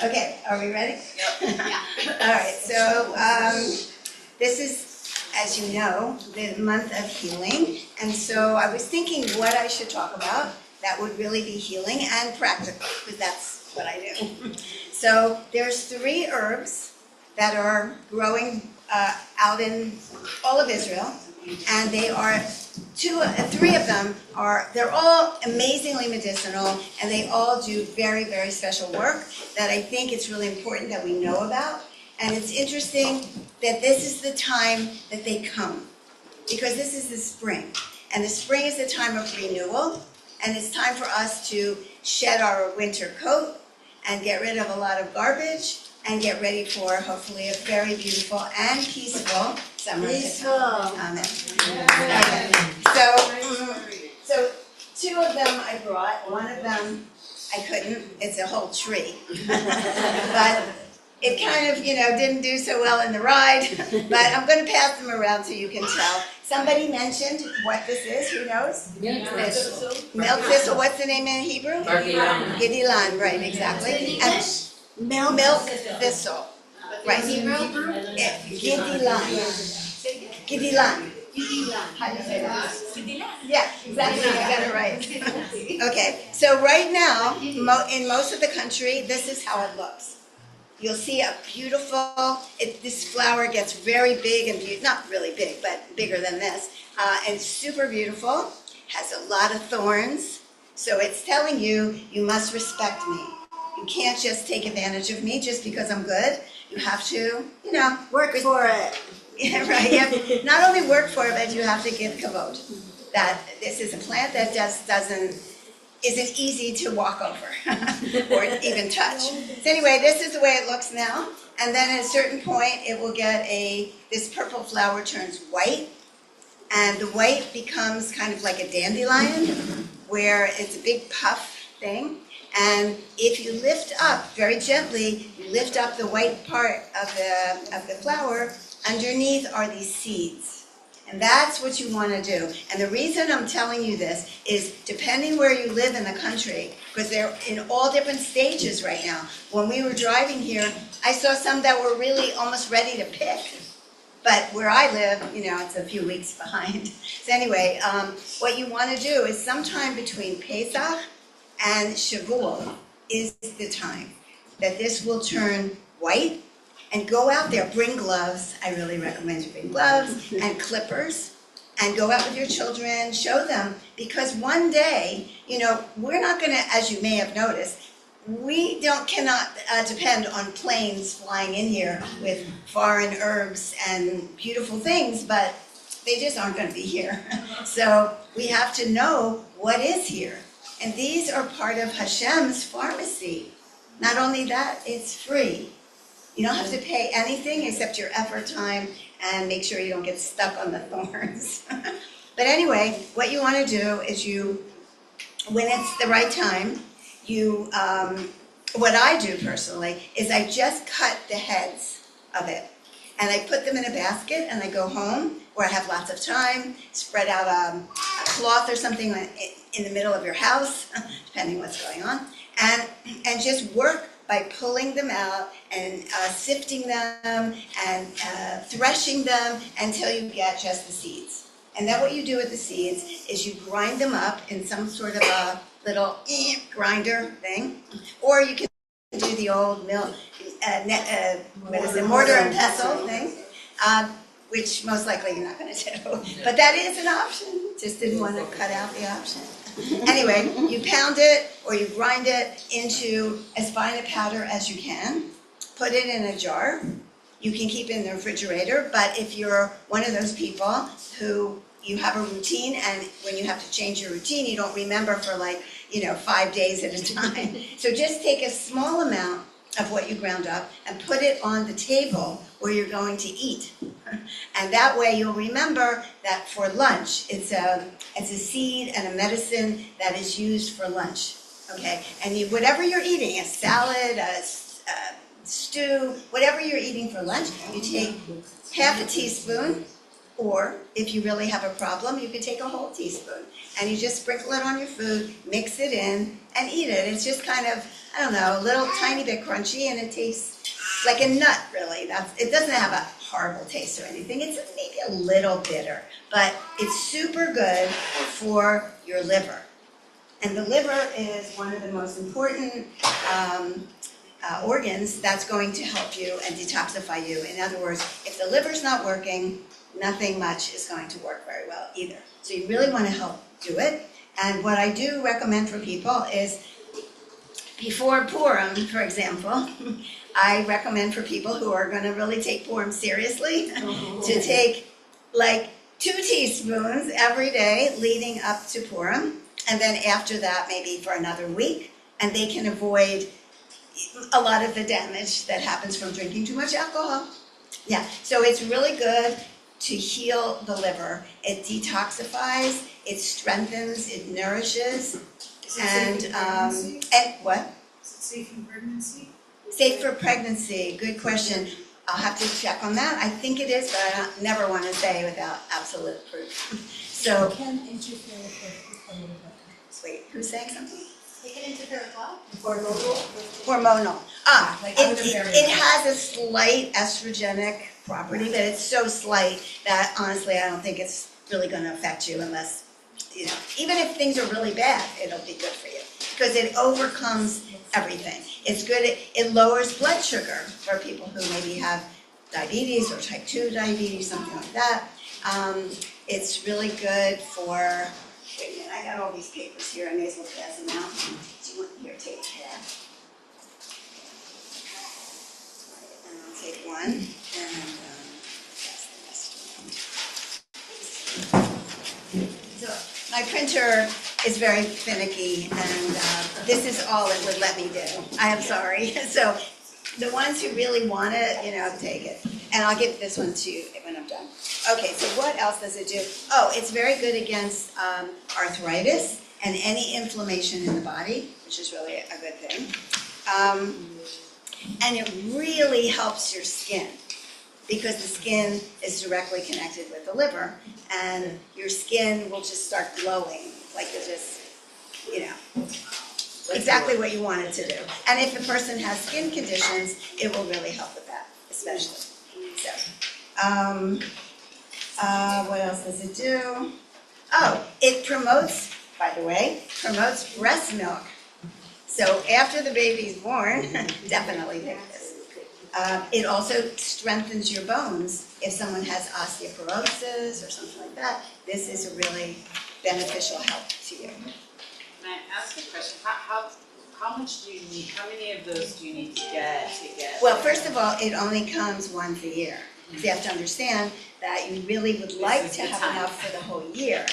Okay, are we ready? Yep. All right, so this is, as you know, the month of healing. And so I was thinking what I should talk about that would really be healing and practical, because that's what I do. So there's 3 herbs that are growing out in all of Israel, and they are 3 of them they're all amazingly medicinal, and they all do very, very special work that I think it's really important that we know about. And it's interesting that this is the time that they come, because this is the spring, and the spring is the time of renewal, and it's time for us to shed our winter coat and get rid of a lot of garbage and get ready for hopefully a very beautiful and peaceful summer. Peaceful. Amen. Okay. So 2 of them I brought. One of them I couldn't. It's a whole tree. But it kind of, didn't do so well in the ride. But I'm going to pass them around so you can tell. Somebody mentioned what this is. Who knows? Milk thistle. Milk thistle. What's the name in Hebrew? Gidilan. Right, exactly. And milk thistle. Right. Gidilan. Gidilan. How do you say that? Yeah, exactly. I got it right. Okay, so right now, in most of the country, this is how it looks. You'll see a beautiful, this flower gets very big and not really big, but bigger than this, and super beautiful, has a lot of thorns. So it's telling you, you must respect me. You can't just take advantage of me just because I'm good. You have to, work for it. Yeah, right. You have to not only work for it, but you have to give kavod. That this is a plant that just isn't easy to walk over or even touch. So anyway, this is the way it looks now. And then at a certain point, it will get this purple flower turns white, and the white becomes kind of like a dandelion, where it's a big puff thing. And if you lift up very gently, you lift up the white part of the flower. Underneath are these seeds, and that's what you want to do. And the reason I'm telling you this is depending where you live in the country, because they're in all different stages right now. When we were driving here, I saw some that were really almost ready to pick, but where I live, it's a few weeks behind. So anyway, what you want to do is sometime between Pesach and Shavuot is the time that this will turn white. And go out there, bring gloves. I really recommend you bring gloves and clippers, and go out with your children, show them, because one day, we're not going to, as you may have noticed, we cannot depend on planes flying in here with foreign herbs and beautiful things, but they just aren't going to be here. So we have to know what is here. And these are part of Hashem's pharmacy. Not only that, it's free. You don't have to pay anything except your effort, time, and make sure you don't get stuck on the thorns. But anyway, what you want to do is when it's the right time, what I do personally is I just cut the heads of it. And I put them in a basket, and I go home where I have lots of time, spread out a cloth or something in the middle of your house, depending what's going on, and just work by pulling them out and sifting them and threshing them until you get just the seeds. And then what you do with the seeds is you grind them up in some sort of a little grinder thing, or you can do the old mortar and pestle thing, which most likely you're not going to do. But that is an option. Just didn't want to cut out the option. Anyway, you pound it or you grind it into as fine a powder as you can. Put it in a jar. You can keep it in the refrigerator, but if you're one of those people who you have a routine, and when you have to change your routine, you don't remember for 5 days at a time. So just take a small amount of what you ground up and put it on the table where you're going to eat. And that way you'll remember that for lunch, it's a seed and a medicine that is used for lunch. Okay? And whatever you're eating, a salad, a stew, whatever you're eating for lunch, you take half a teaspoon Or if you really have a problem, you could take a whole teaspoon and you just sprinkle it on your food, mix it in, and eat it. It's just kind of, I don't know, a little tiny bit crunchy, and it tastes like a nut, really. It doesn't have a horrible taste or anything. It's maybe a little bitter, but it's super good for your liver. And the liver is one of the most important organs that's going to help you and detoxify you. In other words, if the liver's not working, nothing much is going to work very well either. So you really want to help do it. And what I do recommend for people is before Purim, for example, I recommend for people who are going to really take Purim seriously to take like 2 teaspoons every day leading up to Purim. And then after that, maybe for another week, and they can avoid a lot of the damage that happens from drinking too much alcohol. Yeah, so it's really good to heal the liver. It detoxifies, it strengthens, it nourishes. And what? Is it safe in pregnancy? Safe for pregnancy, good question. I'll have to check on that. I think it is, but I never want to say without absolute proof. So, It can interfere with the hormonal. wait, who's saying something? They can interfere with what? Hormonal. Like other It has a slight estrogenic property, but it's so slight that honestly I don't think it's really going to affect you unless, even if things are really bad, it'll be good for you because it overcomes everything. It's good, it lowers blood sugar for people who maybe have diabetes or type 2 diabetes, something like that. It's really good for, wait a minute, I got all these papers here, I may as well pass them out. Do you want, here, take that. And I'll take one, and pass the rest around. So my printer is very finicky, and this is all it would let me do. I am sorry. So the ones who really want it, take it. And I'll give this one to you when I'm done. Okay, so what else does it do? Oh, it's very good against arthritis and any inflammation in the body, which is really a good thing. And it really helps your skin because the skin is directly connected with the liver, and your skin will just start glowing, like you're just, exactly what you want it to do. And if a person has skin conditions, it will really help with that, especially. So, what else does it do? Oh, it promotes, by the way, breast milk. So after the baby's born, definitely take this. It also strengthens your bones. If someone has osteoporosis or something like that, this is a really beneficial help to you. Can I ask a question? How much do you need? How many of those do you need to get? Well, first of all, it only comes once a year. So you have to understand that you really would like to have enough for the whole year,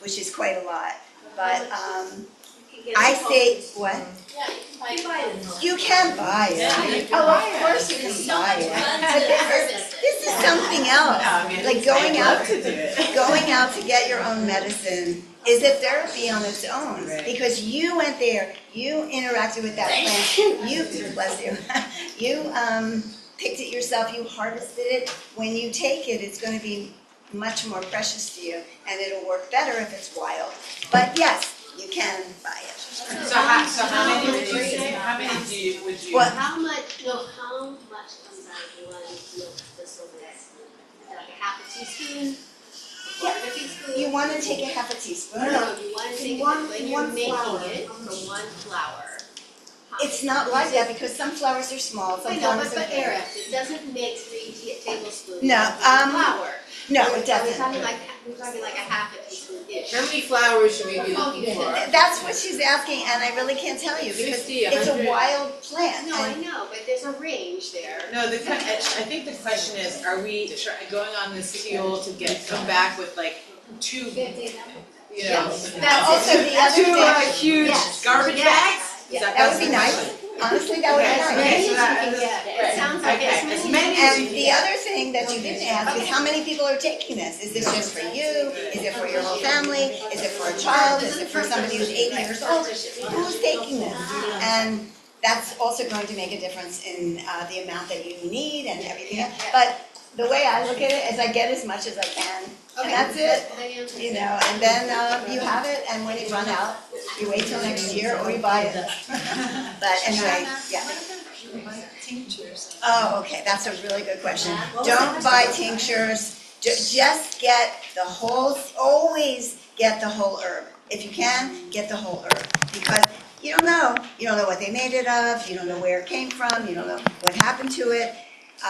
which is quite a lot. But I say, what? Yeah, you can buy it. You can buy it. Yeah, Of course you can buy it. But this is something else. Like going out to get your own medicine is a therapy on its own, because you went there, you interacted with that plant, you, bless you, you picked it yourself, you harvested it. When you take it, it's going to be much more precious to you, and it'll work better if it's wild. But yes, you can buy it. So how many would you say? How many would you? Well, How much comes out of one milk thistle mix? Like a half a teaspoon? A quarter of a teaspoon? you want to take a half a teaspoon. No, you want to take it when you're making it for one flour. It's not like that because some flowers are small, some I know, flowers are but big. Eric, it doesn't make 3 tablespoons No, of flour. No, it We're doesn't. talking like a half a teaspoon-ish. How many flowers should we be looking for? That's what she's asking, and I really can't tell you because 50, it's a 100. wild plant. No, I and- know, but there's a range there. No, I think the question is, are we going on this fuel to come back with like 2, you know, Yes. Also, the other 2 thing, huge Yes. garbage Yes. bags? Is that would be the nice. question? Honestly, that would As be many nice. as you so that can is- get. It right. sounds like Okay, as many. And the other thing that you didn't ask is how many people are taking this? Is this just for you? Is it for your whole family? Is it for a child? Is it for somebody who's 80 years old? Who's taking this? And that's also going to make a difference in the amount that you need and everything else. But the way I look at it is I get as much as I can, and that's it. You know, and then you have it, and when you run out, you wait till next year or you buy it. But anyway, yeah. Tinctures. Oh, okay, that's a really good question. Don't buy tinctures, just get the whole, always get the whole herb. If you can, get the whole herb, because you don't know what they made it of, you don't know where it came from, you don't know what happened to it.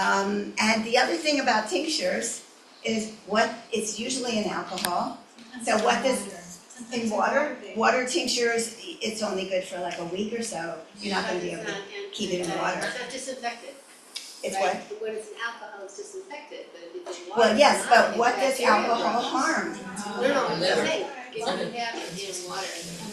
And the other thing about tinctures is it's usually in alcohol. So what does, in water tinctures, it's only good for like a week or so. You're not gonna be able to keep it in water. It's not disinfected. It's right? what? When it's in alcohol, it's disinfected, but if it's in water. Well, yes, it's not. but what does Bacteria alcohol grows. harm? No, I'm just saying, if you have it in water,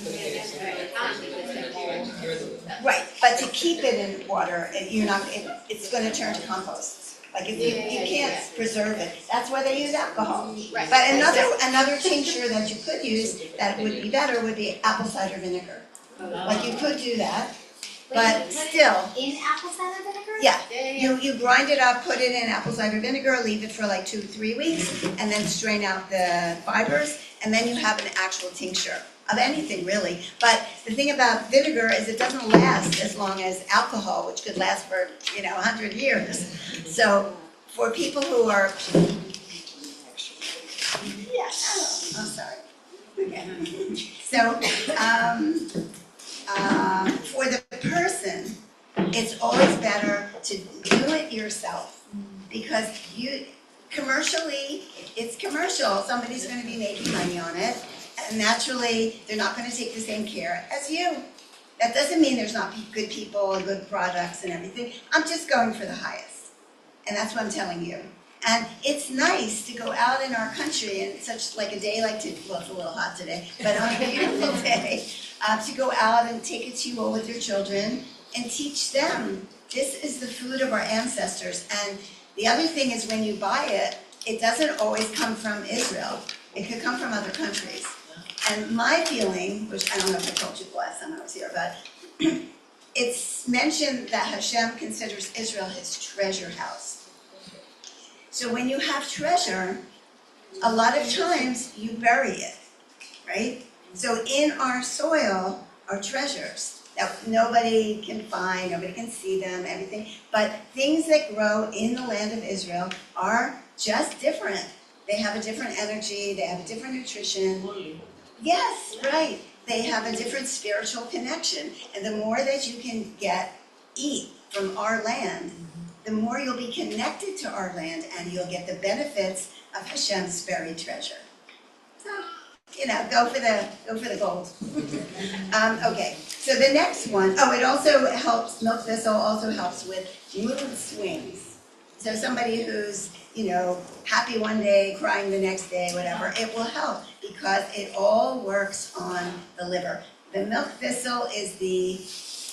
it has to be in time because bacteria. Right, but to keep it in water, it's gonna turn to compost. Like if you can't preserve it, that's why they use alcohol. Right. But another tincture that you could use that would be better would be apple cider vinegar. Like you could do that, but still, In apple cider vinegar? yeah. Yeah. You grind it up, put it in apple cider vinegar, leave it for like 2-3 weeks, and then strain out the fibers, and then you have an actual tincture of anything really. But the thing about vinegar is it doesn't last as long as alcohol, which could last for 100 years. So for people who are, yeah, I'm sorry. Okay. So for the person, it's always better to do it yourself, because commercially, it's commercial. Somebody's going to be making money on it, and naturally, they're not going to take the same care as you. That doesn't mean there's not good people and good products and everything. I'm just going for the highest, and that's what I'm telling you. And it's nice to go out in our country and such like a day like today, well, it's a little hot today, but on a beautiful day, to go out and take a tea-bowl with your children and teach them. This is the food of our ancestors. And the other thing is when you buy it, it doesn't always come from Israel. It could come from other countries. And my feeling, which I don't know if I told you the last time I was here, but it's mentioned that Hashem considers Israel his treasure house. So when you have treasure, a lot of times you bury it, right? So in our soil are treasures that nobody can find, nobody can see them, everything. But things that grow in the land of Israel are just different. They have a different energy, they have a different nutrition. Yes, right. They have a different spiritual connection. And the more that you can eat from our land, the more you'll be connected to our land and you'll get the benefits of Hashem's buried treasure. So, go for the gold. Okay, so the next one, it also helps, milk thistle also helps with mood swings. So somebody who's, happy one day, crying the next day, whatever, it will help because it all works on the liver. The milk thistle is the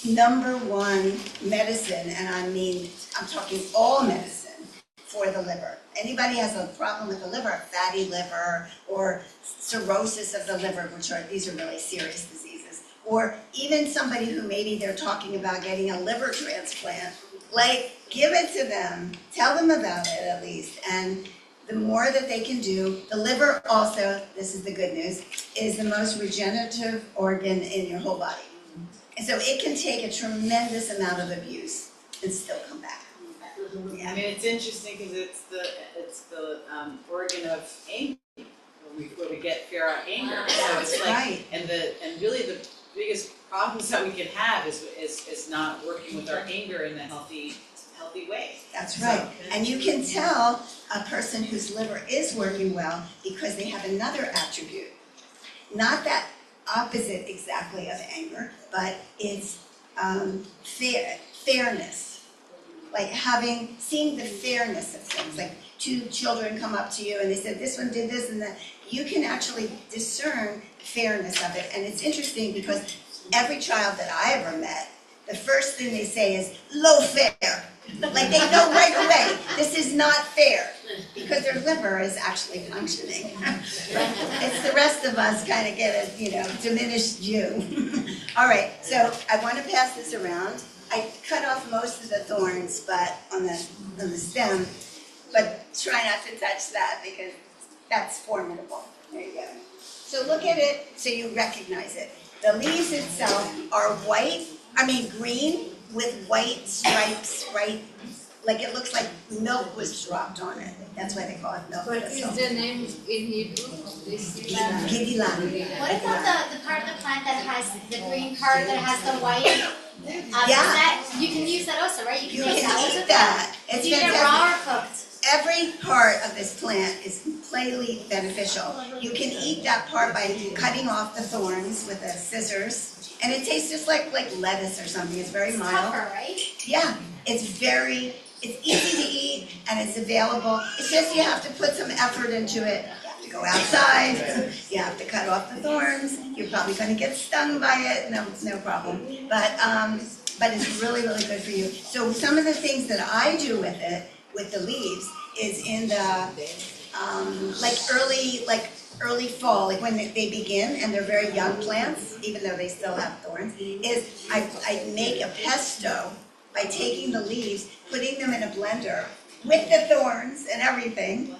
#1 medicine, and I'm talking all medicine for the liver. Anybody has a problem with the liver, fatty liver, or cirrhosis of the liver, these are really serious diseases, or even somebody who maybe they're talking about getting a liver transplant, give it to them, tell them about it at least, and the more that they can do, the liver also, this is the good news, is the most regenerative organ in your whole body. And so it can take a tremendous amount of abuse and still come back. Yeah. I mean, it's interesting because it's the organ of anger, where we get fear out anger. So it's right. And really the biggest problems that we can have is not working with our anger in a healthy way. That's right. And you can tell a person whose liver is working well because they have another attribute. Not that opposite exactly of anger, but it's fairness. Like seeing the fairness of things. Like 2 children come up to you and they said, this one did this and that. You can actually discern the fairness of it. And it's interesting because every child that I ever met, the first thing they say is, low fair. Like they know right away, this is not fair. Because their liver is actually functioning. It's the rest of us kind of get a, diminished view. All right, so I want to pass this around. I cut off most of the thorns, but on the stem. but try not to touch that because that's formidable. There you go. So look at it so you recognize it. The leaves itself are green with white stripes, right? Like it looks like milk was dropped on it. That's why they call it milk But thistle. is the name in Hebrew? This Gidilan. What about the part of the plant that has the green part that has the white? Yeah. That, you can use that also, right? You can make can salads eat with that. It's Do you eat it fantastic. raw or cooked? Every part of this plant is completely beneficial. You can eat that part by cutting off the thorns with the scissors, and it tastes just like lettuce or something. It's very It's mild. tougher, right? Yeah, it's easy to eat and it's available. It's just you have to put some effort into it. You have to go outside, you have to cut off the thorns. You're probably gonna get stung by it, no problem. But it's really, really good for you. So some of the things that I do with it, with the leaves, is in the, early fall, like when they begin and they're very young plants, even though they still have thorns, is I make a pesto by taking the leaves, putting them in a blender with the thorns and everything.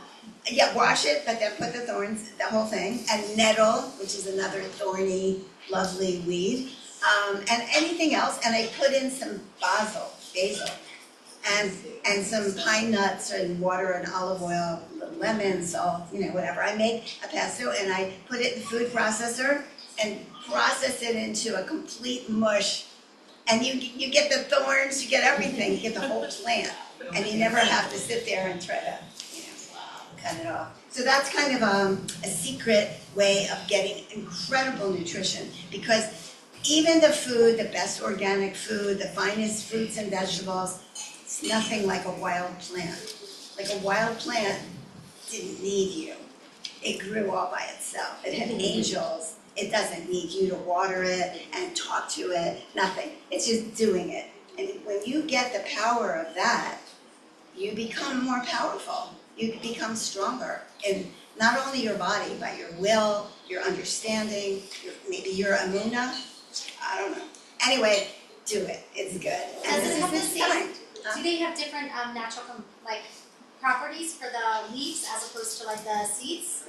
Yeah, wash it, but then put the thorns, the whole thing, and nettle, which is another thorny, lovely weed, and anything else, and I put in some basil, and some pine nuts and water and olive oil, lemon, salt, whatever. I make a pesto and I put it in the food processor and process it into a complete mush. And you get the thorns, you get everything, you get the whole plant. And you never have to sit there and try to, cut it off. So that's kind of a secret way of getting incredible nutrition, because even the food, the best organic food, the finest fruits and vegetables, it's nothing like a wild plant. Like a wild plant didn't need you. It grew all by itself. It had angels. It doesn't need you to water it and talk to it, nothing. It's just doing it. And when you get the power of that, you become more powerful. You become stronger in not only your body, but your will, your understanding, maybe your emunah. I don't know. Anyway, do it. It's good. And Does it have the this is same- time. Do they have different natural properties for the leaves as opposed to the seeds?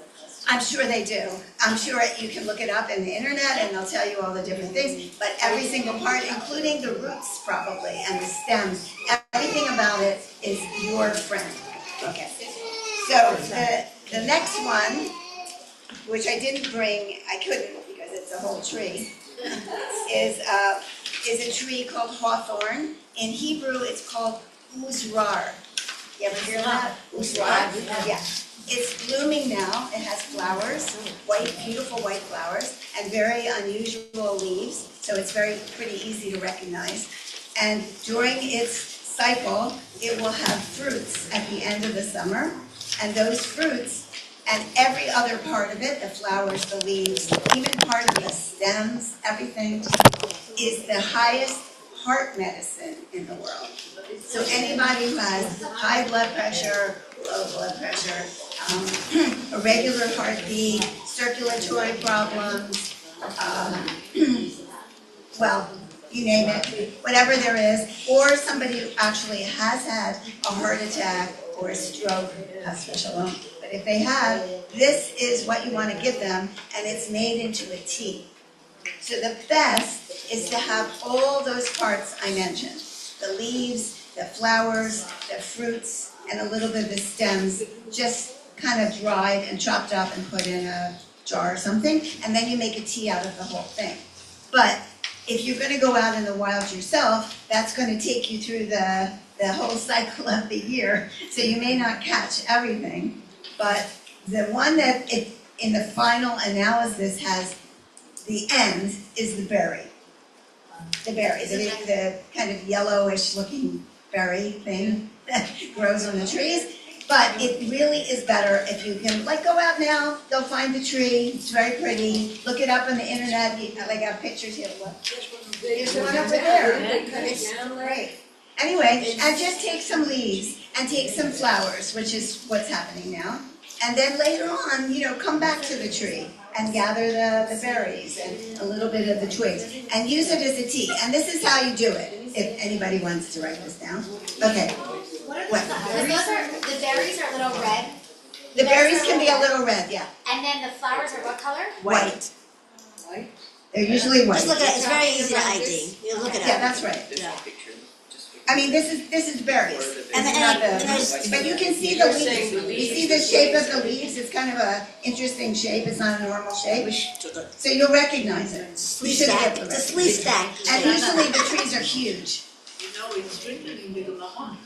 I'm sure they do. I'm sure you can look it up in the internet and they'll tell you all the different things, but every single part, including the roots probably and the stems, everything about it is your friend. Okay. So the next one, which I didn't bring, I couldn't because it's a whole tree, is a tree called hawthorn. In Hebrew, it's called uzrar. You ever hear that? Uzrar? Yeah. It's blooming now. It has flowers, white, beautiful white flowers, and very unusual leaves. So it's pretty easy to recognize. And during its cycle, it will have fruits at the end of the summer. And those fruits and every other part of it, the flowers, the leaves, even part of the stems, everything, is the highest heart medicine in the world. So anybody who has high blood pressure, low blood pressure, irregular heartbeat, circulatory problems, well, you name it, whatever there is, or somebody who actually has had a heart attack or a stroke, shalom. But if they have, this is what you want to give them, and it's made into a tea. So the best is to have all those parts I mentioned, the leaves, the flowers, the fruits, and a little bit of the stems, just kind of dried and chopped up and put in a jar or something, and then you make a tea out of the whole thing. But if you're going to go out in the wild yourself, that's going to take you through the whole cycle of the year, so you may not catch everything. But the one that in the final analysis has the end is the berry. The berry, the kind of yellowish looking berry thing that grows on the trees. But it really is better if you can, go out now, go find the tree, it's very pretty, look it up on the internet, I got pictures here, look. There's one over there. It's great. Anyway, and just take some leaves and take some flowers, which is what's happening now. And then later on, come back to the tree and gather the berries and a little bit of the twigs and use it as a tea. And this is how you do it, if anybody wants to write this down. Okay. What are What? the berries are little red, The berries can be a little red, yeah. and then the flowers are what color? White. They're usually white. Just look at it, it's very easy to ID. You look at it. Yeah, that's right. Yeah. I mean, this is berries. And This is then- not and the, there's- but you can see the leaves. You see the shape of the leaves? It's kind of a interesting shape. It's not a normal shape. So you'll recognize it. You Sleeve should stack, get the it's a rest. sleeve stack. And usually the trees are huge. You know, it's written in the Gemara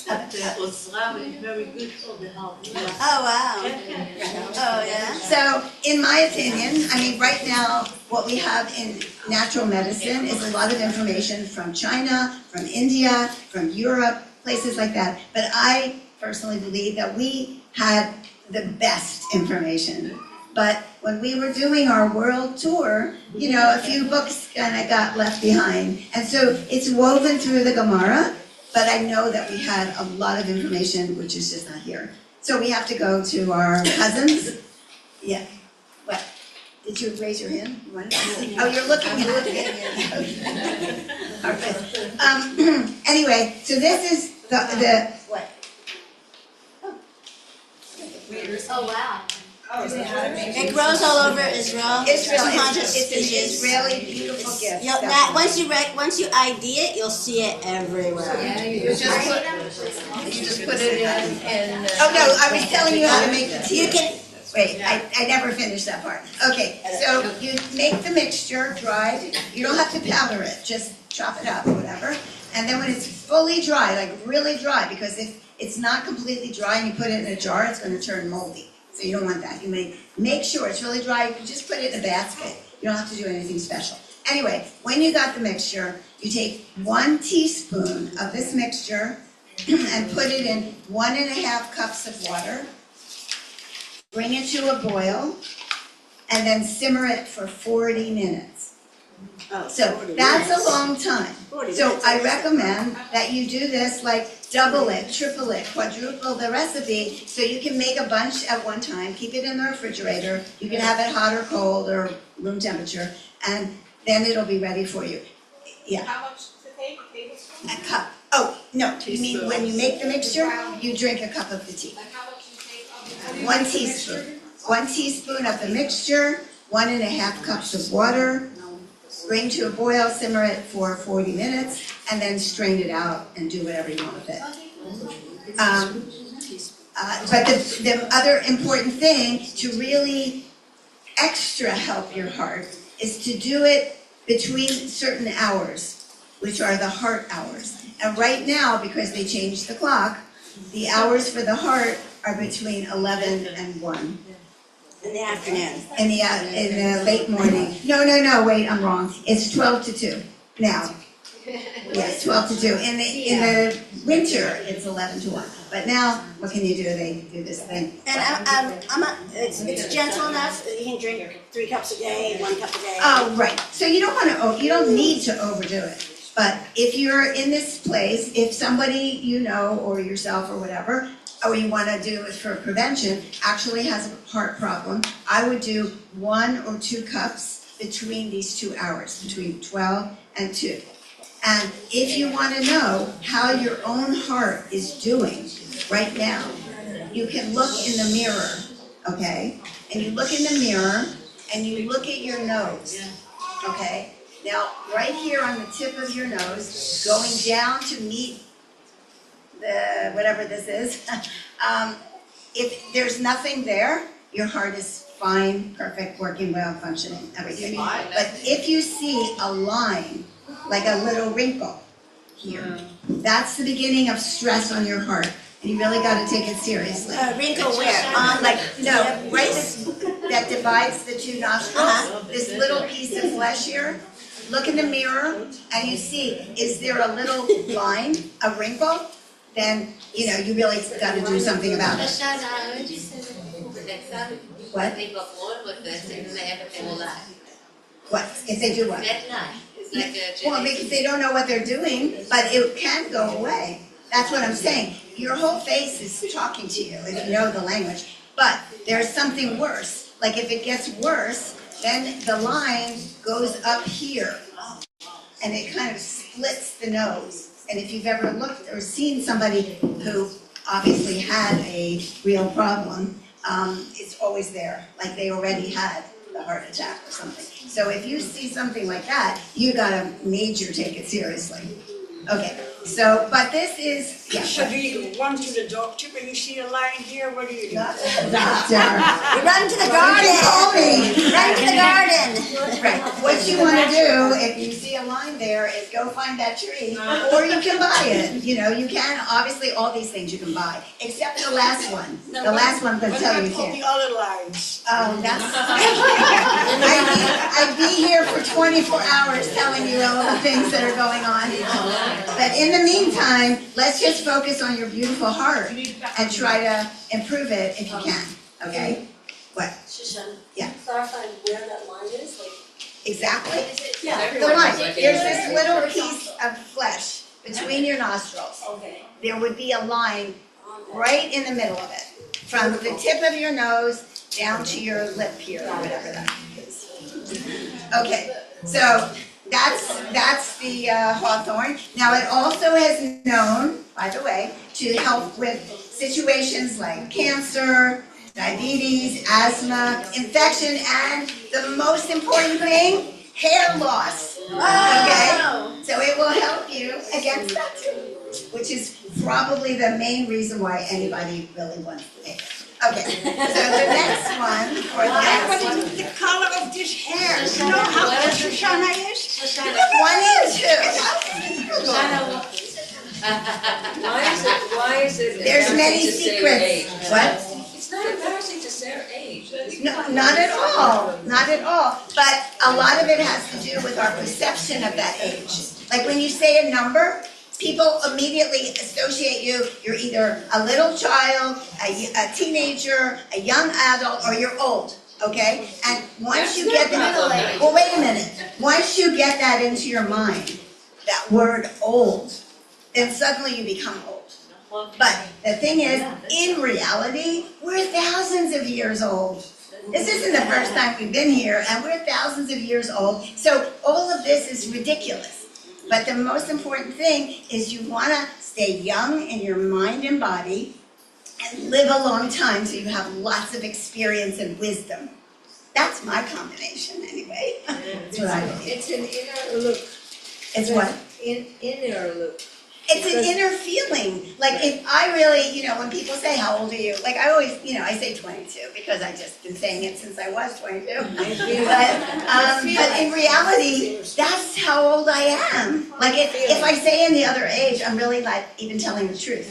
that Ozra is very good for the health. Oh, wow. Oh, yeah. So, in my opinion, I mean, right now, what we have in natural medicine is a lot of information from China, from India, from Europe, places like that. But I personally believe that we had the best information. But when we were doing our world tour, you know, a few books kind of got left behind. And so it's woven through the Gemara, but I know that we had a lot of information which is just not here. So we have to go to our cousins. Yeah. What? Did you raise your hand? You wanted to? Oh, you're looking at me. All right. Anyway, so this is the what? Oh, wow. It grows all over Israel. Israel, 200 it's an species. Israeli beautiful gift. You'll, once you ID it, you'll see it everywhere. You just put it in. Oh, no, I was telling you how to make the tea. You can, Wait, I never finished that part. Okay, so you make the mixture dried. You don't have to powder it, just chop it up or whatever. And then when it's fully dry, like really dry, because if it's not completely dry and you put it in a jar, it's going to turn moldy. So you don't want that. You make sure it's really dry. You can just put it in a basket. You don't have to do anything special. Anyway, when you got the mixture, you take 1 teaspoon of this mixture and put it in 1.5 cups of water. Bring it to a boil, and then simmer it for 40 minutes. oh, So 40 that's minutes. a long time. 40 So minutes. I recommend that you do this, like double it, triple it, quadruple the recipe, so you can make a bunch at one time, keep it in the refrigerator. You can have it hot or cold or room temperature, and then it'll be ready for you. Yeah. How much to take, a tablespoon? A cup. Oh, no, you mean when you make the mixture, you drink a cup of the tea. Like how much you take of 1 teaspoon. 1 teaspoon of the mixture, 1.5 cups of water, bring to a boil, simmer it for 40 minutes, and then strain it out and do whatever you want with it. But the other important thing to really extra help your heart is to do it between certain hours, which are the heart hours. And right now, because they changed the clock, the hours for the heart are between 11 and 1. In the afternoon. In the late morning. No, wait, I'm wrong. It's 12 to 2 now. Yes, 12 to 2. In the winter, it's 11 to 1. But now, what can you do? They do this thing. And it's gentle enough, you can drink 3 cups a day, 1 cup a day. Oh, right. So you don't need to overdo it. But if you're in this place, if somebody you know or yourself or whatever, or you want to do it for prevention, actually has a heart problem, I would do 1 or 2 cups between these 2 hours, between 12 and 2. And if you want to know how your own heart is doing right now, you can look in the mirror, okay? And you look in the mirror and you look at your nose, okay? Now, right here on the tip of your nose, going down to meet the, whatever this is, if there's nothing there, your heart is fine, perfect, working well, functioning, everything. But if you see a line, like a little wrinkle here, that's the beginning of stress on your heart. And you really got to take it seriously. Wrinkle where? On like, Right that divides the 2 nostrils, this little piece of flesh here. Look in the mirror and you see, is there a little line, a wrinkle? Then, you really got to do something about it. Shoshanna, would you say that What? they got born with this and then they have it their whole life? What? If they do what? That life is like a Well, because they don't know what they're doing, but it can go away. That's what I'm saying. Your whole face is talking to you if you know the language. But there's something worse. Like if it gets worse, then the line goes up here. And it kind of splits the nose. And if you've ever looked or seen somebody who obviously had a real problem, it's always there, like they already had the heart attack or something. So if you see something like that, you gotta major take it seriously. Okay, so, but this is, yeah. So do you run to the doctor when you see a lion here? What do you do? Doctor. You run to the You can call me. Run to the garden. Right, what you wanna do, if you see a line there, is go find that tree, or you can buy it. You know, you can, obviously, all these things you can buy, except the last one. The last one, I'm gonna tell you, you What can't. about all the lions? Oh, that's, I'd be here for 24 hours telling you all the things that are going on. But in the meantime, let's just focus on your beautiful heart and try to improve it if you can, okay? What? Shoshanna. Yeah. Clarify where that line is, like. Exactly. Yeah. The line, there's this little piece of flesh between your nostrils. Okay. There would be a line right in the middle of it, from the tip of your nose down to your lip here, or whatever that is. Okay, so that's the hawthorn. Now it also has known, by the way, to help with situations like cancer, diabetes, asthma, infection, and the most important thing, hair loss. Okay, so it will help you against that too, which is probably the main reason why anybody really wants to take it. Okay, so the next one, or the next one, The color of this hair. You know how old Shoshanna is? Shoshanna, 22. Why is it There's many embarrassing to say your age? secrets. What? It's not embarrassing to say your age. No, not at all, not at all. But a lot of it has to do with our perception of that age. Like when you say a number, people immediately associate you, you're either a little child, a teenager, a young adult, or you're old, okay? And once you get that, well, wait a minute. Once you get that into your mind, that word old, then suddenly you become old. But the thing is, in reality, we're thousands of years old. This isn't the first time we've been here, and we're thousands of years old. So all of this is ridiculous. But the most important thing is you want to stay young in your mind and body and live a long time so you have lots of experience and wisdom. That's my combination anyway. That's what I believe. It's an inner look. It's what? Inner look. It's an inner feeling. Like if I really, when people say, how old are you? Like I always, I say 22 because I've just been saying it since I was 22. But in reality, that's how old I am. Like if I say any other age, I'm really not even telling the truth.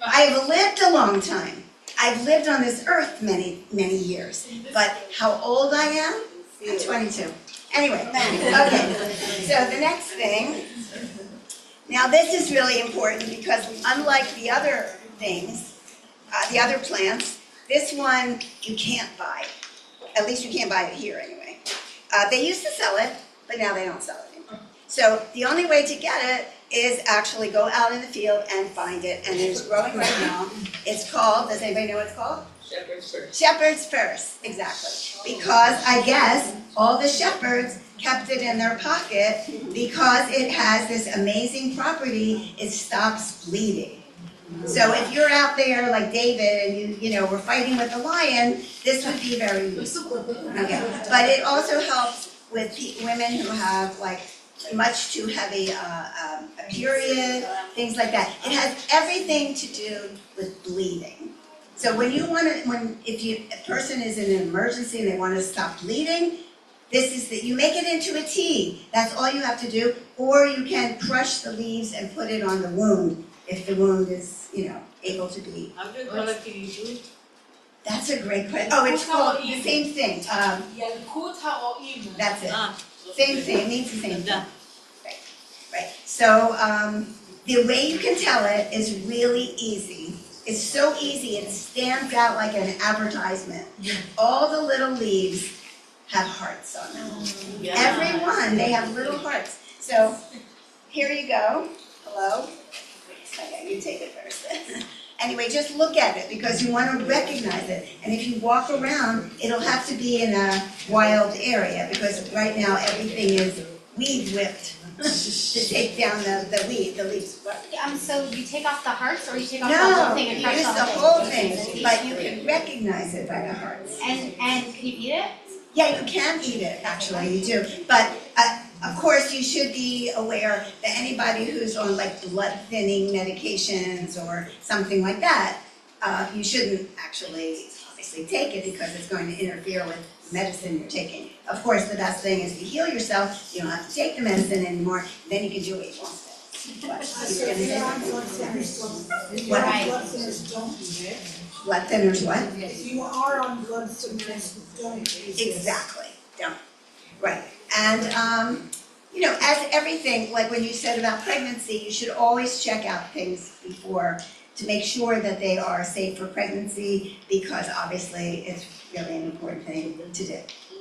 I've lived a long time. I've lived on this earth many, many years. But how old I am? I'm 22. Anyway, okay. So the next thing. Now this is really important because unlike the other things, the other plants, this one you can't buy. At least you can't buy it here anyway. They used to sell it, but now they don't sell it anymore. So the only way to get it is actually go out in the field and find it, and it's growing right now. It's called, does anybody know what it's called? Shepherd's first. Shepherd's purse, exactly. Because I guess all the shepherds kept it in their pocket because it has this amazing property, it stops bleeding. So if you're out there like David and you were fighting with a lion, this would be very useful. Okay. But it also helps with women who have like much too heavy a period, things like that. It has everything to do with bleeding. So when if a person is in an emergency and they want to stop bleeding, this is that you make it into a tea. That's all you have to do. Or you can crush the leaves and put it on the wound if the wound is, able to be. How good color can you do? That's a great question. Oh, it's called the same thing. That's it. Same thing. It means the same thing. Right. So the way you can tell it is really easy. It's so easy. It stands out like an advertisement. All the little leaves have hearts on them. Every one, they have little hearts. So here you go. Hello. Okay, you take it first. Anyway, just look at it because you want to recognize it. And if you walk around, it'll have to be in a wild area because right now everything is weed whipped. to take down the weed, the leaves. So you take off the hearts or you take off the whole No, thing you and crush use the the whole whole thing? thing, but you can recognize it by the hearts. And can you eat it? Yeah, you can eat it, actually, you do. But of course, you should be aware that anybody who's on like blood thinning medications or something like that, you shouldn't actually obviously take it because it's going to interfere with medicine you're taking. Of course, the best thing is to heal yourself. You don't have to take the medicine anymore. Then you can do what you want. But you were gonna say something? What? Right. Blood thinners don't do it. Blood thinners, what? If you are on blood thinners, don't use it. Exactly, don't, right. And, as everything, like when you said about pregnancy, you should always check out things before to make sure that they are safe for pregnancy, because obviously it's really an important thing to do.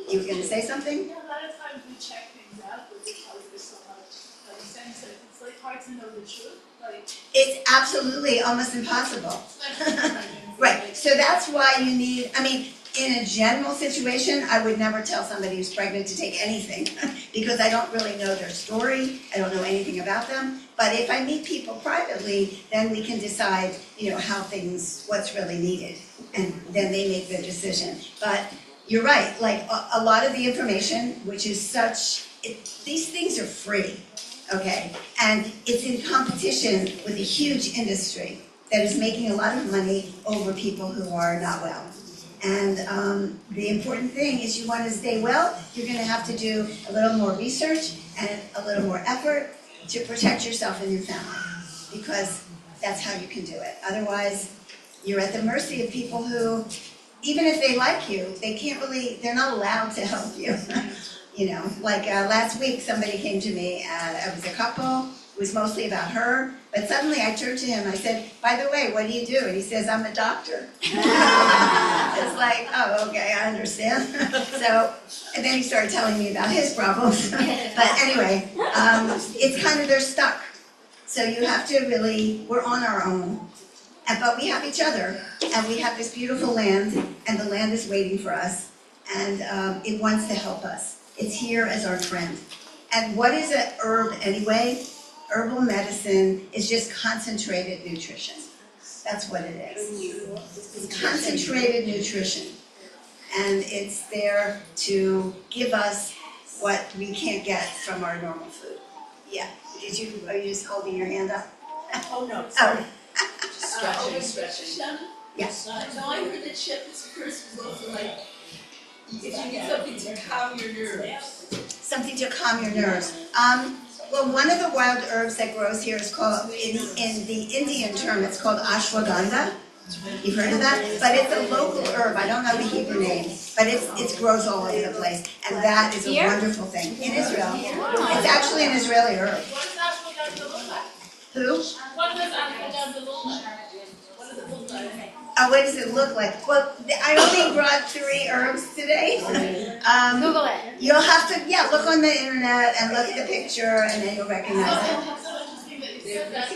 You were gonna say something? Yeah, a lot of times we check things out, but because there's so much censorship, it's like hard to know the truth, like. It's absolutely almost impossible. Right, so that's why you need, in a general situation, I would never tell somebody who's pregnant to take anything because I don't really know their story, I don't know anything about them. But if I meet people privately, then we can decide, what's really needed, and then they make their decision. But you're right, like a lot of the information, which is these things are free, okay? And it's in competition with a huge industry that is making a lot of money over people who are not well. And the important thing is you want to stay well, you're going to have to do a little more research and a little more effort to protect yourself and your family, because that's how you can do it. Otherwise, you're at the mercy of people who, even if they like you, they're not allowed to help you. Last week somebody came to me, it was a couple, it was mostly about her, but suddenly I turned to him, I said, by the way, what do you do? And he says, I'm a doctor. It's like, oh, okay, I understand. And then he started telling me about his problems. But anyway, it's kind of, they're stuck. So you have to really, we're on our own. But we have each other, and we have this beautiful land, and the land is waiting for us, and it wants to help us. It's here as our friend. And what is an herb anyway? Herbal medicine is just concentrated nutrition. That's what it is. It's concentrated nutrition. And it's there to give us what we can't get from our normal food. Yeah. Are you just holding your hand up? Oh, no, Oh. Stretching. Yes. No, I heard that Shepherd's Curse was also like, if you get something to calm your nerves. Something to calm your nerves. Well, one of the wild herbs that grows here is called, in the Indian term, it's called ashwagandha. You've heard of that? But it's a local herb. I don't know the Hebrew name, but it grows all over the place, and that is a wonderful thing in Israel. It's actually an Israeli herb. What does ashwagandha look like? Who? What does ashwagandha look like? What does it look like? What does it look like? Well, I only brought 3 herbs today. Google it. You'll have to, look on the internet and look at the picture, and then you'll recognize it. It's so interesting that you said that.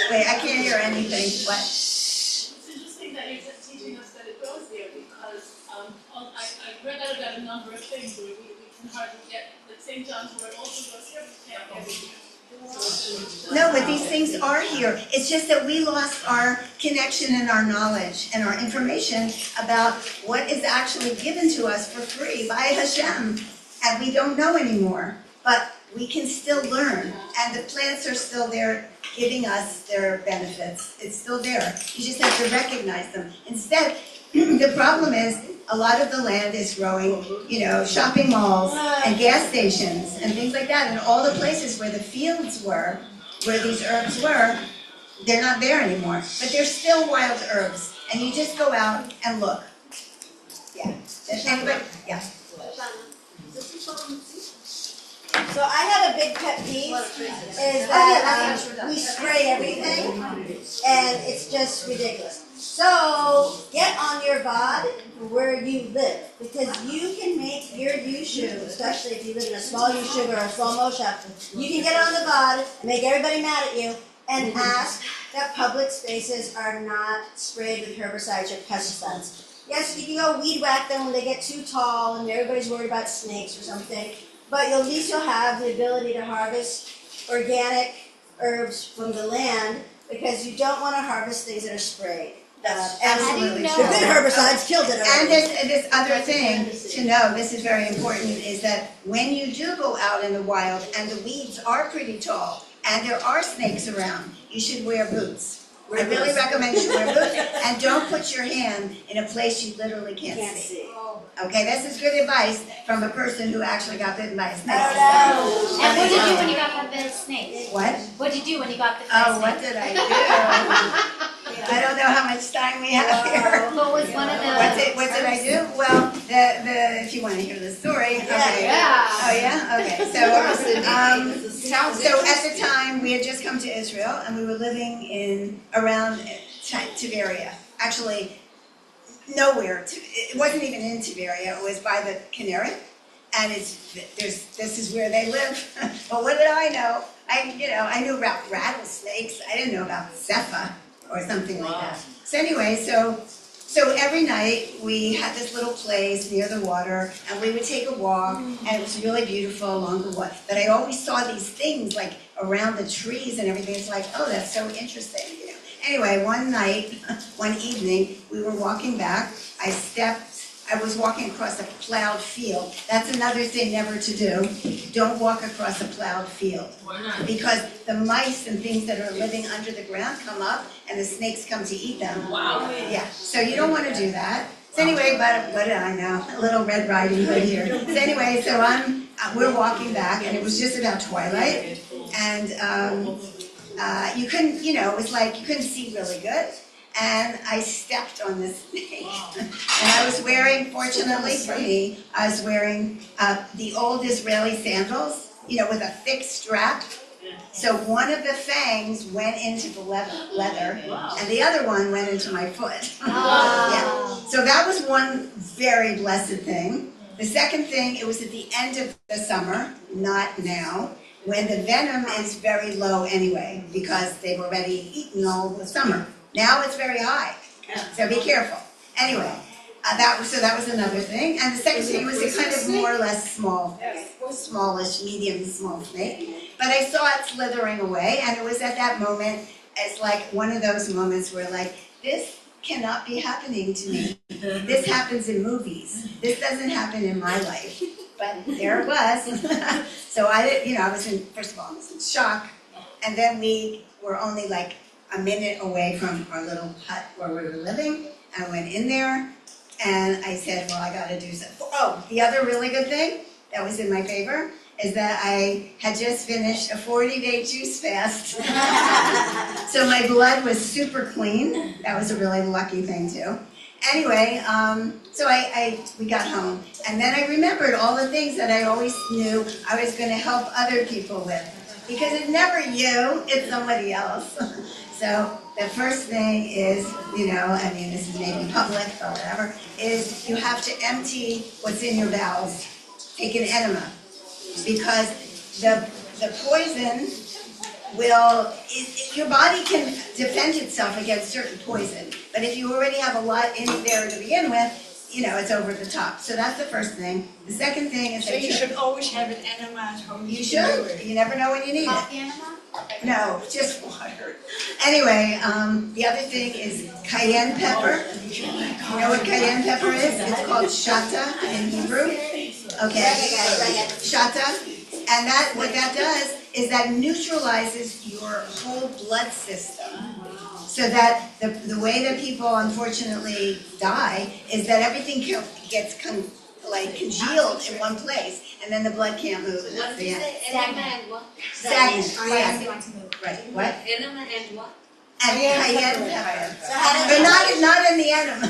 Wait, I can't hear anything. What? It's interesting that you're just teaching us that it grows there, because I read out about a number of things where we can hardly get, like St. John's where it also grows here, we can't get it. No, but these things are here. It's just that we lost our connection and our knowledge and our information about what is actually given to us for free by Hashem. And we don't know anymore. But we can still learn. And the plants are still there giving us their benefits. It's still there. You just have to recognize them. Instead, the problem is a lot of the land is growing, shopping malls and gas stations and things like that. And all the places where the fields were, where these herbs were, they're not there anymore. But they're still wild herbs. And you just go out and look. Yeah. Anybody? Yeah. So I had a big pet peeve, is that we spray everything, and it's just ridiculous. So get on your VOD where you live, because you can make your yishuv, especially if you live in a small yishuv or a small moshav, you can get on the VOD, make everybody mad at you, and ask that public spaces are not sprayed with herbicides or pesticides. Yes, you can go weed whack them when they get too tall and everybody's worried about snakes or something. but at least you'll have the ability to harvest organic herbs from the land, because you don't wanna harvest things that are sprayed. That's And absolutely the true. good herbicides killed it And already. this other thing to know, this is very important, is that when you do go out in the wild and the weeds are pretty tall and there are snakes around, you should wear boots. I really recommend you wear boots, and don't put your hand in a place you literally can't see. Okay, this is good advice from a person who actually got bitten by a snake. And what did you do when you got bit by a snake? What? What did you do when you got bit by a Oh, snake? what did I do? I don't know how much time we have here. What was one of the? What did I do? Well, if you want to hear the story, okay. Yeah. Oh, yeah? Okay, so at the time, we had just come to Israel, and we were living around Tiberia. Actually, nowhere, it wasn't even in Tiberia, it was by the Kinneret, and this is where they live. But what did I know? I knew about rattlesnakes, I didn't know about Zephyr or something like that. So anyway, so every night we had this little place near the water, and we would take a walk, and it was really beautiful along the water. But I always saw these things like around the trees and everything. It's like, oh, that's so interesting, Anyway, one evening, we were walking back. I was walking across a plowed field. That's another thing never to do. Don't walk across a plowed field. Why not? Because the mice and things that are living under the ground come up and the snakes come to eat them. Wow. Yeah, so you don't want to do that. So anyway, but what did I know? A little Red Riding Hood here. So anyway, we're walking back, and it was just about twilight, and you couldn't, it was like you couldn't see really good. And I stepped on this snake. And I was wearing, fortunately for me, I was wearing the old Israeli sandals, with a thick strap. So one of the fangs went into the leather, and the other one went into my foot. Yeah. So that was one very blessed thing. The second thing, it was at the end of the summer, not now, when the venom is very low anyway, because they've already eaten all the summer. Now it's very high, so be careful. Anyway, that was another thing. And the second thing was a kind of more or less smallish, medium small snake. But I saw it slithering away, and it was at that moment, it's like one of those moments where like, this cannot be happening to me. This happens in movies. This doesn't happen in my life. But there it was. So first of all, I was in shock. And then we were only like a minute away from our little hut where we were living. I went in there, and I said, well, I gotta do something. Oh, the other really good thing that was in my favor is that I had just finished a 40-day juice fast. So my blood was super clean. That was a really lucky thing too. Anyway, so we got home, and then I remembered all the things that I always knew I was gonna help other people with. Because it's never you, it's somebody else. So the first thing is, this is maybe public or whatever, is you have to empty what's in your bowels. Take an enema. Because the poison your body can defend itself against certain poison. But if you already have a lot in there to begin with, it's over the top. So that's the first thing. The second thing is So you should always have an enema at home. You should. You never know when you need Coffee it. enema? No, just water. Anyway, the other thing is cayenne pepper. You know what cayenne pepper is? It's called shata in Hebrew. Okay, shata. And what that does is that neutralizes your whole blood system. So that the way that people unfortunately die is that everything gets congealed in one place, and then the blood can't move, and that's the end. Enema and what? Stagnant. Right, what? Enema and what? And cayenne pepper. But not in the enema.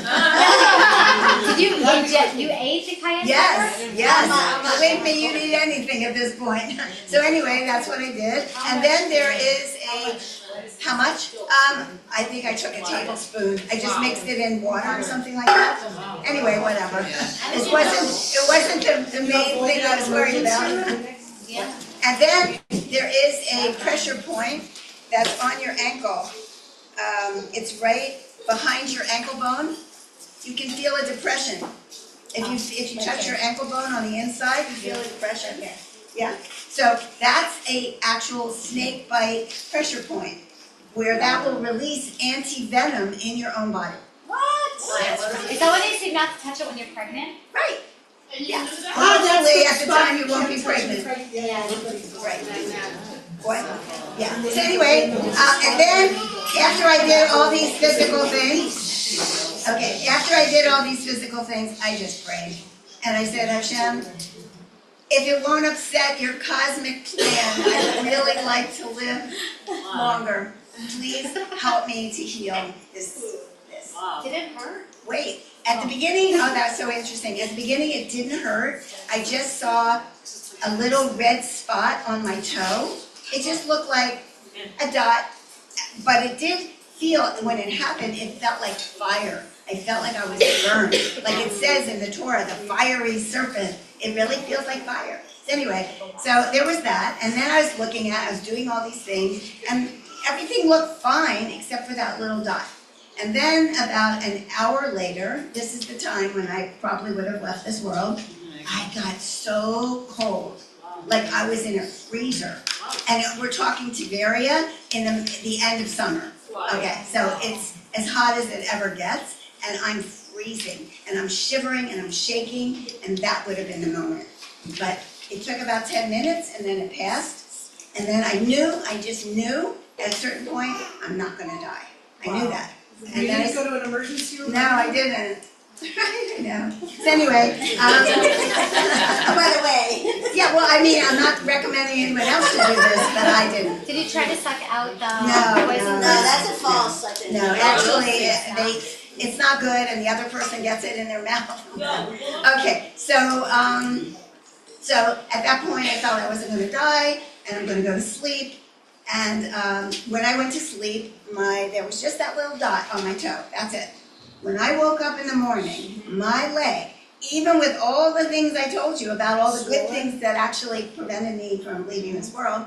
Did you ate the cayenne pepper? Yes. Believe me, you'd eat anything at this point. So anyway, that's what I did. And then there is how much? I think I took a tablespoon. I just mixed it in water or something like that. Anyway, whatever. It wasn't the main thing I was worried about. And then there is a pressure point that's on your ankle. It's right behind your ankle bone. You can feel a depression. If you touch your ankle bone on the inside, you feel a depression. Yeah, so that's a actual snake bite pressure point where that will release anti-venom in your own body. What? Is that what they say not to touch it when you're pregnant? Right. And you Yeah. know that? Hopefully at the time you won't be pregnant. Yeah. Right. What? Yeah. So anyway, and then after I did all these physical things, I just prayed. And I said, Hashem, if it won't upset your cosmic plan, I'd really like to live longer. Please help me to heal this. Wow. Did it hurt? Wait, at the beginning, oh, that's so interesting. At the beginning, it didn't hurt. I just saw a little red spot on my toe. It just looked like a dot, but it did feel, when it happened, it felt like fire. I felt like I was burned. Like it says in the Torah, the fiery serpent. It really feels like fire. So anyway, so there was that. And then I was doing all these things, and everything looked fine except for that little dot. And then about an hour later, this is the time when I probably would have left this world, I got so cold. Like I was in a freezer. And we're talking Tiberia in the end of summer. Okay, so it's as hot as it ever gets, and I'm freezing, and I'm shivering, and I'm shaking, and that would have been the moment. But it took about 10 minutes, and then it passed, and then I just knew, at a certain point, I'm not gonna die. I knew that. And You then didn't go to an emergency room? No, I didn't. No. So anyway, By the way. yeah, well, I mean, I'm not recommending anyone else to do this, but I didn't. Did you try to suck out the No, poison? No, that's a false, I think. No, actually, it's not good, and the other person gets it in their mouth. Okay, so at that point, I felt I wasn't going to die, and I'm going to go to sleep. And when I went to sleep, there was just that little dot on my toe. That's it. When I woke up in the morning, my leg, even with all the things I told you about all the good things that actually prevented me from leaving this world,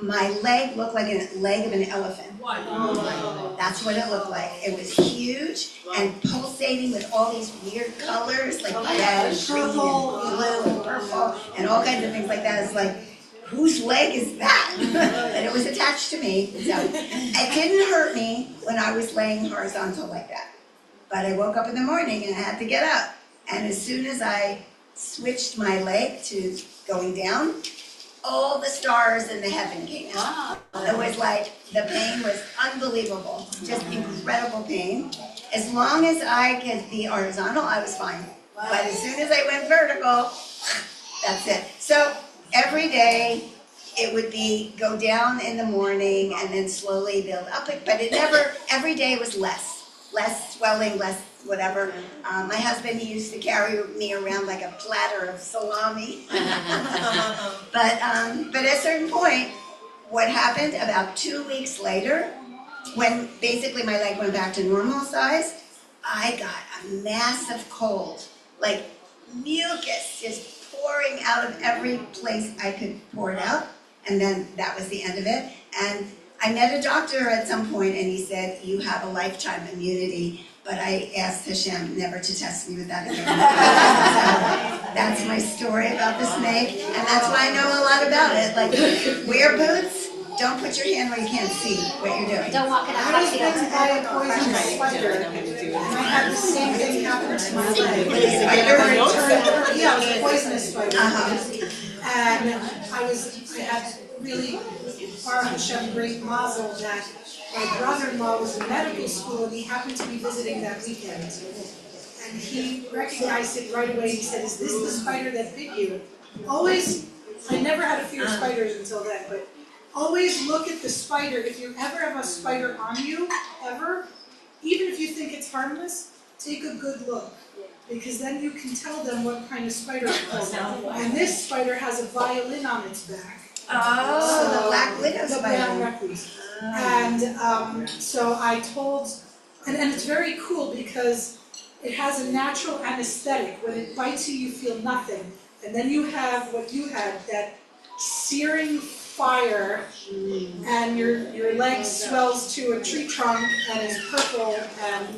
my leg looked like a leg of an elephant. That's what it looked like. It was huge and pulsating with all these weird colors, like red and green and blue and purple and all kinds of things like that. It's like, whose leg is that? But it was attached to me. So it didn't hurt me when I was laying horizontal like that. But I woke up in the morning and I had to get up. And as soon as I switched my leg to going down, all the stars in the heaven came out. It was like, the pain was unbelievable, just incredible pain. As long as I could be horizontal, I was fine. But as soon as I went vertical, that's it. So every day, it would be go down in the morning and then slowly build up. But it never, every day was less swelling, less whatever. My husband, he used to carry me around like a platter of salami. But at a certain point, what happened about 2 weeks later, when basically my leg went back to normal size, I got a massive cold, like mucus just pouring out of every place I could pour it out. And then that was the end of it. And I met a doctor at some point and he said, you have a lifetime immunity, but I asked Hashem never to test me with that again. So that's my story about the snake, and that's why I know a lot about it. Like, wear boots, don't put your hand where you can't see what you're doing. Don't walk in a I hot was bitten by a poisonous spider, and I had the same thing happen to my leg. Yeah, it was a poisonous spider. And I had really, Baruch Hashem, great mazel that my brother-in-law was in medical school and he happened to be visiting that weekend. And he recognized it right away. He said, is this the spider that bit you? Always, I never had a fear of spiders until then, but always look at the spider. If you ever have a spider on you, ever, even if you think it's harmless, take a good look. Because then you can tell them what kind of spider it was. And this spider has a violin on its back. Oh, the black widow The brown spider. recluse. And so I told, and it's very cool because it has a natural anesthetic. When it bites you, you feel nothing. And then you have what you had, that searing fire, and your leg swells to a tree trunk and is purple, and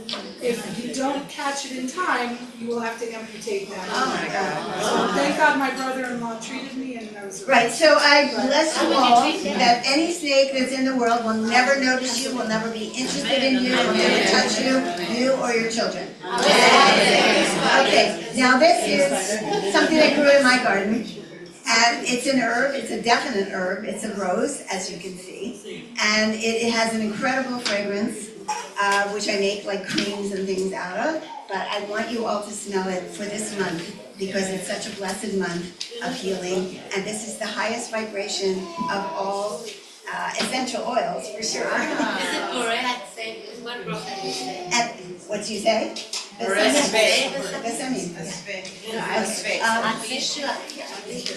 if you don't catch it in time, you will have to amputate that. Oh my God. So thank God my brother-in-law treated me and I was. Right, so I bless you all that any snake that's in the world will never notice you, will never be interested in you, will never touch you or your children. Okay, now this is something that grew in my garden. And it's an herb, it's a definite herb, it's a rose, as you can see. And it has an incredible fragrance, which I make like creams and things out of. But I want you all to smell it for this month, because it's such a blessed month of healing. And this is the highest vibration of all essential oils, for sure. Is it correct saying what Rosh you say? And what do you say?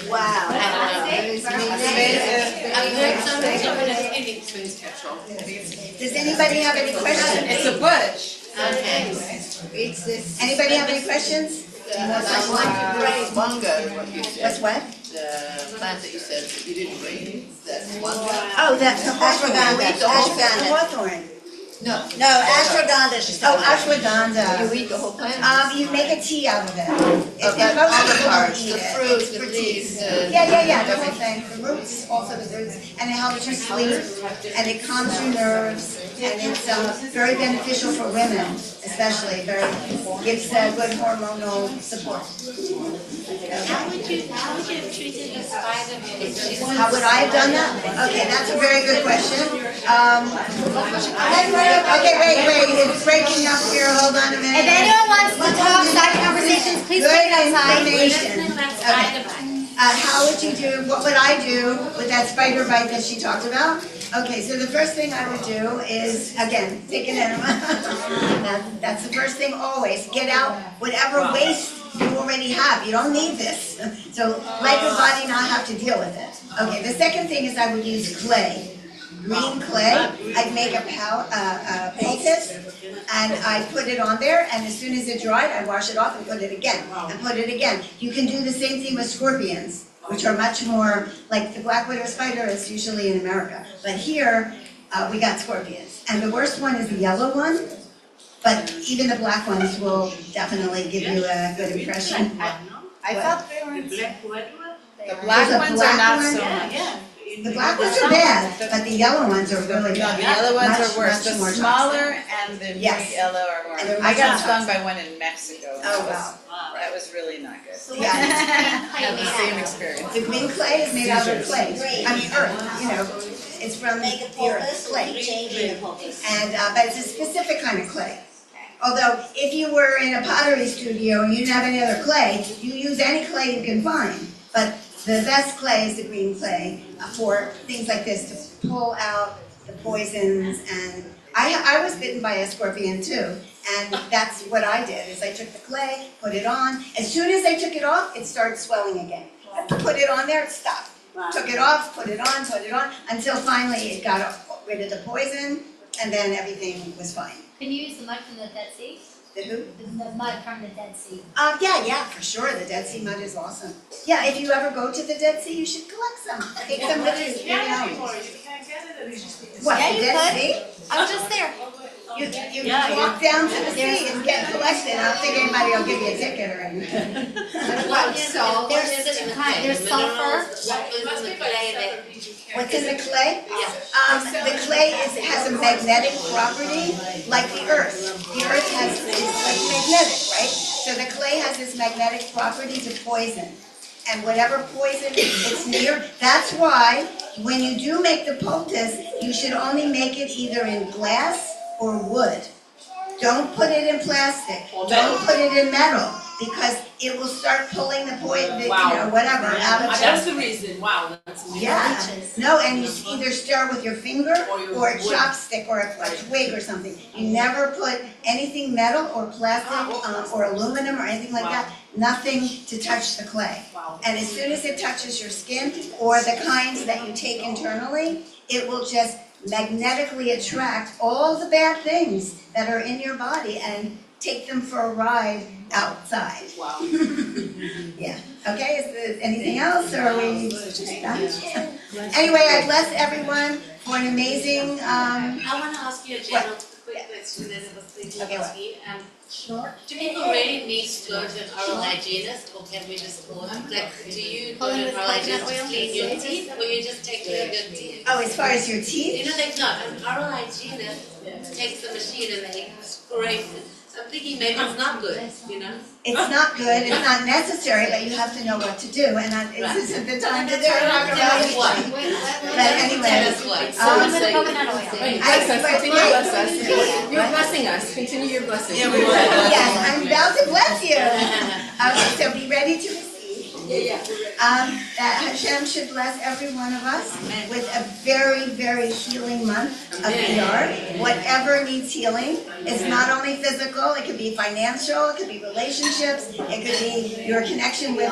Wow. I've heard something in space capsule. Does anybody have any questions? It's a bush. Okay. Anybody have any questions? Bongo, what you said, What's what? the plant that you said that you didn't read, that's bongo. Oh, that's the Ashwagandha. hawthorn. No, No, ashwagandha, she's Oh, talking about. ashwagandha. you eat the whole plant? You make a tea out of it. Oh, And that's most all the people don't parts, eat the it. fruit, It's the for leaves, tea. the. Yeah, the whole thing, the roots, also the roots, and it helps you sleep, and it calms your nerves, and it's very beneficial for women, especially, gives good hormonal support. How would you have treated the spider? How would I have done that? Okay, that's a very good question. Okay, wait, it's breaking up here, hold on a If minute. anyone wants to talk, side conversations, please Good bring it outside. information. Okay. How would you do, what would I do with that spider bite that she talked about? Okay, so the first thing I would do is, again, take an enema. That's the first thing always. Get out whatever waste you already have. You don't need this. So let your body not have to deal with it. Okay, the second thing is I would use clay. Green clay. I'd make a poultice, and I put it on there, and as soon as it dried, I wash it off and put it again, and put it again. You can do the same thing with scorpions, which are much more, like the black widow spider is usually in America. But here, we got scorpions. And the worst one is the yellow one, but even the black ones will definitely give you a good impression. I thought they were, Black widow? the black There's a ones black are not one? so much. The black ones are bad, but the yellow ones are really No, bad. the yellow ones Much, are worse, the much more smaller and the Yes. bright yellow are more. And they're I much got more stung toxic. by one in Mexico. and Oh, that was really not good. So what is green clay Had the made same out of? experience. The green clay is made out of clay, I mean earth, it's from Make a the earth, poultice, clay. changing the poultice. And, but it's a specific kind of clay. Although, if you were in a pottery studio and you didn't have any other clay, you use any clay you can find. But the best clay is the green clay for things like this, to pull out the poisons. And I was bitten by a scorpion too, and that's what I did, is I took the clay, put it on. As soon as I took it off, it started swelling again. I put it on there, it stopped. Took it off, put it on, until finally it got rid of the poison, and then everything was fine. Can you use the mud from the Dead Sea? The who? The mud from the Dead Sea. Yeah, for sure, the Dead Sea mud is awesome. Yeah, if you ever go to the Dead Sea, you should collect some. Take some with you. You can't get it anymore. What, Yeah, the you Dead could. Sea? I was just there. You walk down to the sea and get collected. I don't think anybody will give you a ticket or anything. There's sulfur. What is in the clay that? What's in the clay? The clay has a magnetic property like the earth. The earth is like magnetic, right? So the clay has this magnetic property to poison. And whatever poison it's near, that's why when you do make the poultice, you should only make it either in glass or wood. Don't put it in plastic. Don't put it in metal, because it will start pulling the poison, whatever, out of That's it. the reason, wow, that's amazing. Yeah, no, and you either stir with your finger or a chopstick or a twig or something. You never put anything metal or plastic or aluminum or anything like that, nothing to touch the clay. And as soon as it touches your skin or the kinds that you take internally, it will just magnetically attract all the bad things that are in your body and take them for a ride outside. Wow. Yeah, okay, is there anything else, or are we done? Anyway, I bless everyone for an amazing, I wanna ask you a general quick question that I was thinking Okay, about what? me. Sure. Do people really need to go to an oral hygienist, or can we just go, like, do you go to an oral hygienist to clean your teeth, or you just take care of your teeth? Oh, as far as your teeth? You know, like, no, an oral hygienist takes the machine and they scrape it. So I'm thinking maybe it's not good, you know? It's not good, it's not necessary, but you have to know what to do, and this isn't the time to do it. Tell us what. But anyway, Tell us what. Someone with coconut oil. Bless us. You're blessing us. Continue your blessing. Yeah, we will. Yes, I'm about to bless you. Okay, so be ready to receive. That Hashem should bless every one of us with a very, very healing month of Iyar. Whatever needs healing, it's not only physical, it could be financial, it could be relationships, it could be your connection with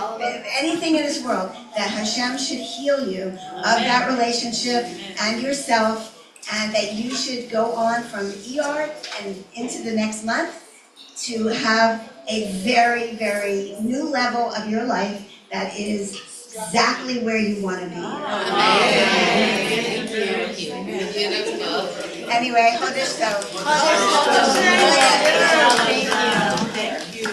anything in this world, that Hashem should heal you of that relationship and yourself, and that you should go on from Iyar and into the next month to have a very, very new level of your life that is exactly where you want to be. Anyway, Chodesh Tov. Thank you.